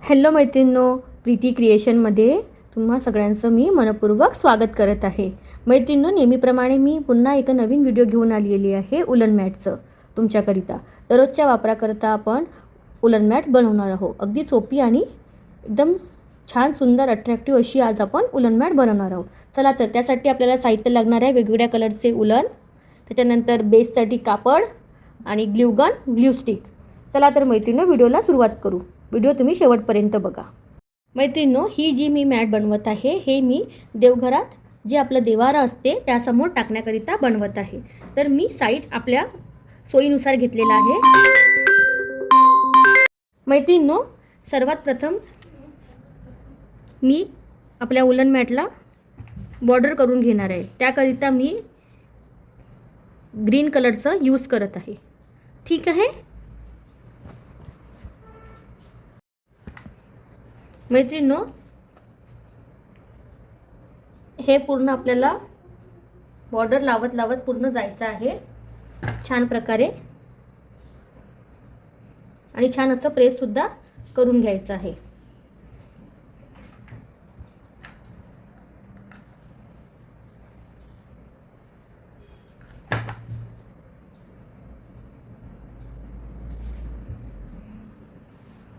Hello मैत्रिणींनो, प्रीती क्रिएशनमध्ये तुम्हा सगळ्यांचं मी मनपूर्वक स्वागत करत आहे। मैत्रिणींनो, नेहमीप्रमाणे मी पुन्हा एक नवीन व्हिडिओ घेऊन आलेली आहे उलन मॅटचं तुमच्याकरिता। दररोजच्या वापराकरता आपण उलन मॅट बनवणार आहोत। अगदी सोपी आणि एकदम छान सुंदर अट्रॅक्टिव्ह अशी आज आपण उलन मॅट बनवणार आहोत। चला तर त्यासाठी आपल्याला साहित्य लागणार आहे वेगवेगळ्या कलरचे उलन, त्याच्यानंतर बेससाठी कापड आणि ग्लू गन, ग्लू स्टिक। चला तर मैत्रिणींनो, व्हिडिओला सुरुवात करू। व्हिडिओ तुम्ही शेवटपर्यंत बघा। मैत्रिणींनो, ही जी मी मॅट बनवत आहे हे मी देवघरात जे आपलं देवारा असते त्यासमोर टाकण्याकरिता बनवत आहे। तर मी साईज आपल्या सोयीनुसार घेतलेला आहे। मैत्रिणींनो, सर्वात प्रथम मी आपल्या उलन मॅटला बॉर्डर करून घेणार आहे। त्याकरिता मी ग्रीन कलरचं यूज करत आहे। ठीक आहे मैत्रिणींनो, हे पूर्ण आपल्याला बॉर्डर लावत लावत पूर्ण जायचं आहे छान प्रकारे, आणि छान असं प्रेस सुद्धा करून घ्यायचं आहे।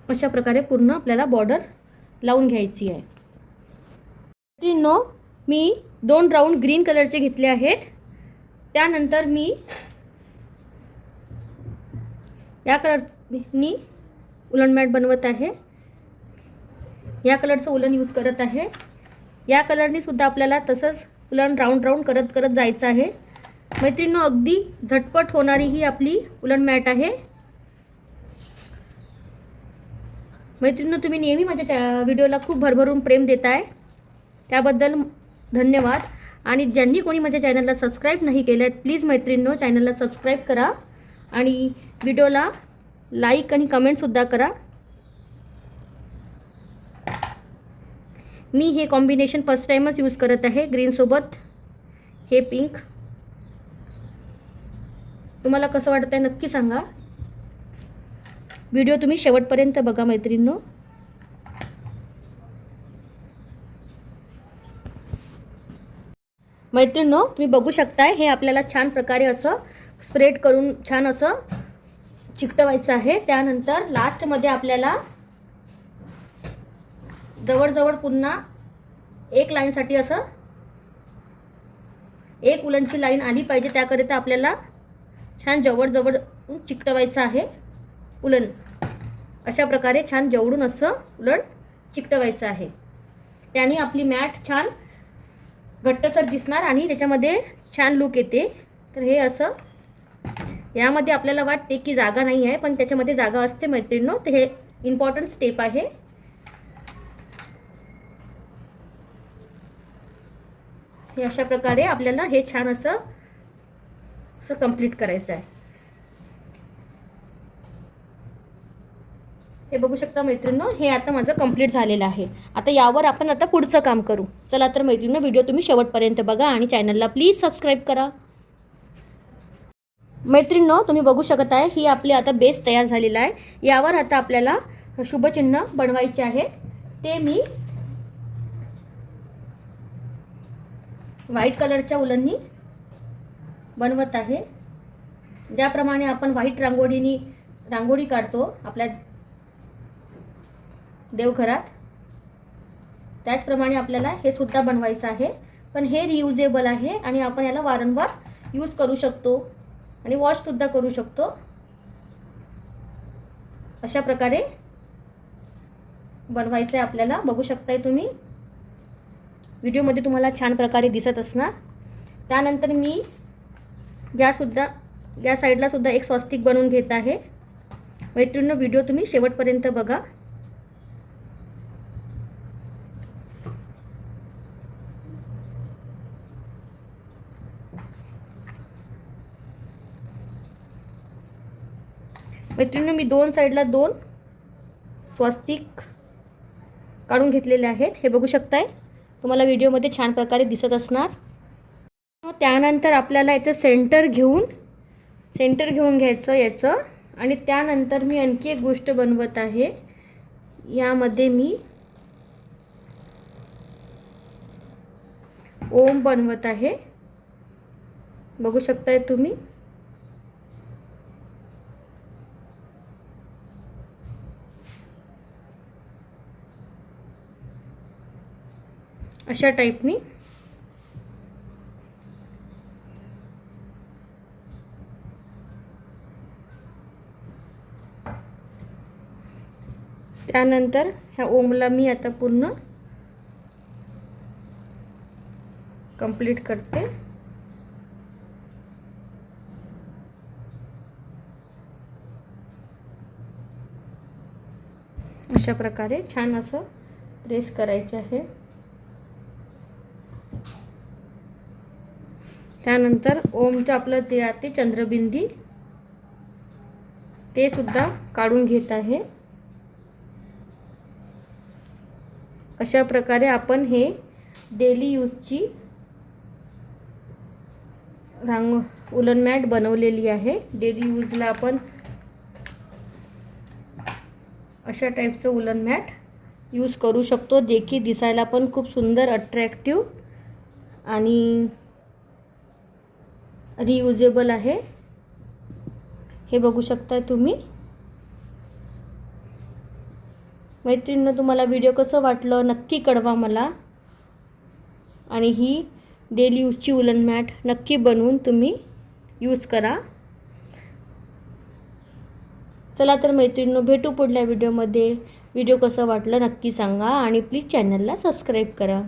अशा प्रकारे पूर्ण आपल्याला बॉर्डर लावून घ्यायची आहे। मैत्रिणींनो, मी 2 राऊंड ग्रीन कलरचे घेतले आहेत। त्यानंतर मी या कलरनी उलन मॅट बनवत आहे। या कलरचं उलन यूज करत आहे। या कलरनी सुद्धा आपल्याला तसंच उलन राऊंड राऊंड करत करत जायचं आहे। मैत्रिणींनो, अगदी झटपट होणारी ही आपली उलन मॅट आहे। मैत्रिणींनो, तुम्ही नेहमी माझ्या व्हिडिओला खूप भरभरून प्रेम देताय, त्याबद्दल धन्यवाद। आणि ज्यांनी कोणी माझ्या चॅनलला सबस्क्राईब नाही केलं आहे प्लीज मैत्रिणींनो चॅनलला सबस्क्राईब करा आणि व्हिडिओला लाईक आणि कमेंटसुद्धा करा। मी हे कॉम्बिनेशन फर्स्ट टाईमच यूज करत आहे, ग्रीनसोबत हे पिंक। तुम्हाला कसं वाटतं आहे नक्की सांगा। व्हिडिओ तुम्ही शेवटपर्यंत बघा मैत्रिणींनो। मैत्रिणींनो, तुम्ही बघू शकताय हे आपल्याला छान प्रकारे असं स्प्रेड करून छान असं चिकटवायचं आहे। त्यानंतर लास्टमध्ये आपल्याला जवळजवळ पुन्हा एक लाईनसाठी असं एक उलनची लाईन आली पाहिजे, त्याकरिता आपल्याला छान जवळजवळ चिकटवायचं आहे उलन। अशा प्रकारे छान जवळून असं उलन चिकटवायचं आहे। त्याने आपली मॅट छान घट्टसर दिसणार आणि त्याच्यामध्ये छान लुक येते। तर हे असं यामध्ये आपल्याला वाटते की जागा नाही आहे, पण त्याच्यामध्ये जागा असते मैत्रिणींनो। तर हे इम्पॉर्टंट स्टेप आहे। हे अशा प्रकारे आपल्याला हे छान असं कंप्लीट करायचं आहे। हे बघू शकता मैत्रिणींनो, हे आता माझं कंप्लीट झालेलं आहे। आता यावर आपण आता पुढचं काम करू। चला तर मैत्रिणींनो, व्हिडिओ तुम्ही शेवटपर्यंत बघा आणि चॅनलला प्लीज सबस्क्राईब करा। मैत्रिणींनो, तुम्ही बघू शकत आहे ही आपली आता बेस तयार झालेला आहे। यावर आता आपल्याला शुभचिन्ह बनवायचे आहे। ते मी व्हाईट कलरच्या उलननी बनवत आहे। ज्याप्रमाणे आपण व्हाईट रांगोळी काढतो आपल्या देवघरात, त्याचप्रमाणे आपल्याला हे सुद्धा बनवायचं आहे। पण हे रियुजेबल आहे आणि आपण याला वारंवार यूज करू शकतो आणि वॉशसुद्धा करू शकतो। अशा प्रकारे बनवायचं आहे आपल्याला। बघू शकताय तुम्ही व्हिडिओमध्ये तुम्हाला छान प्रकारे दिसत असणार। त्यानंतर मी या साईडला सुद्धा एक स्वस्तिक बनवून घेत आहे। मैत्रिणींनो, व्हिडिओ तुम्ही शेवटपर्यंत बघा। मैत्रिणींनो, मी 2 साईडला 2 स्वस्तिक काढून घेतलेले आहेत। हे बघू शकताय, तुम्हाला व्हिडिओमध्ये छान प्रकारे दिसत असणार। त्यानंतर आपल्याला याचं सेंटर घेऊन घ्यायचं याचं, आणि त्यानंतर मी आणखी एक गोष्ट बनवत आहे। यामध्ये मी ओम बनवत आहे, बघू शकताय तुम्ही। अशा टाईपनी त्यानंतर ह्या ओमला मी आता पूर्ण कंप्लीट करते। अशा प्रकारे छान असं प्रेस करायचे आहे। त्यानंतर ओमचं आपलं जे आहे चंद्रबिंदी ते सुद्धा काढून घेत आहे। अशा प्रकारे आपण हे डेली यूजची उलन मॅट बनवलेली आहे। डेली यूजला आपण अशा टाईपचं उलन मॅट यूज करू शकतो, देखील दिसायला पण खूप सुंदर अट्रॅक्टिव्ह आणि रियुजेबल आहे। हे बघू शकताय तुम्ही। मैत्रिणींनो, तुम्हाला व्हिडिओ कसं वाटलं नक्की कळवा मला, आणि ही डेली यूजची उलन मॅट नक्की बनवून तुम्ही यूज करा। चला तर मैत्रिणींनो, भेटू पुढल्या व्हिडिओमध्ये। व्हिडिओ कसं वाटलं नक्की सांगा आणि प्लीज चॅनलला सबस्क्राईब करा।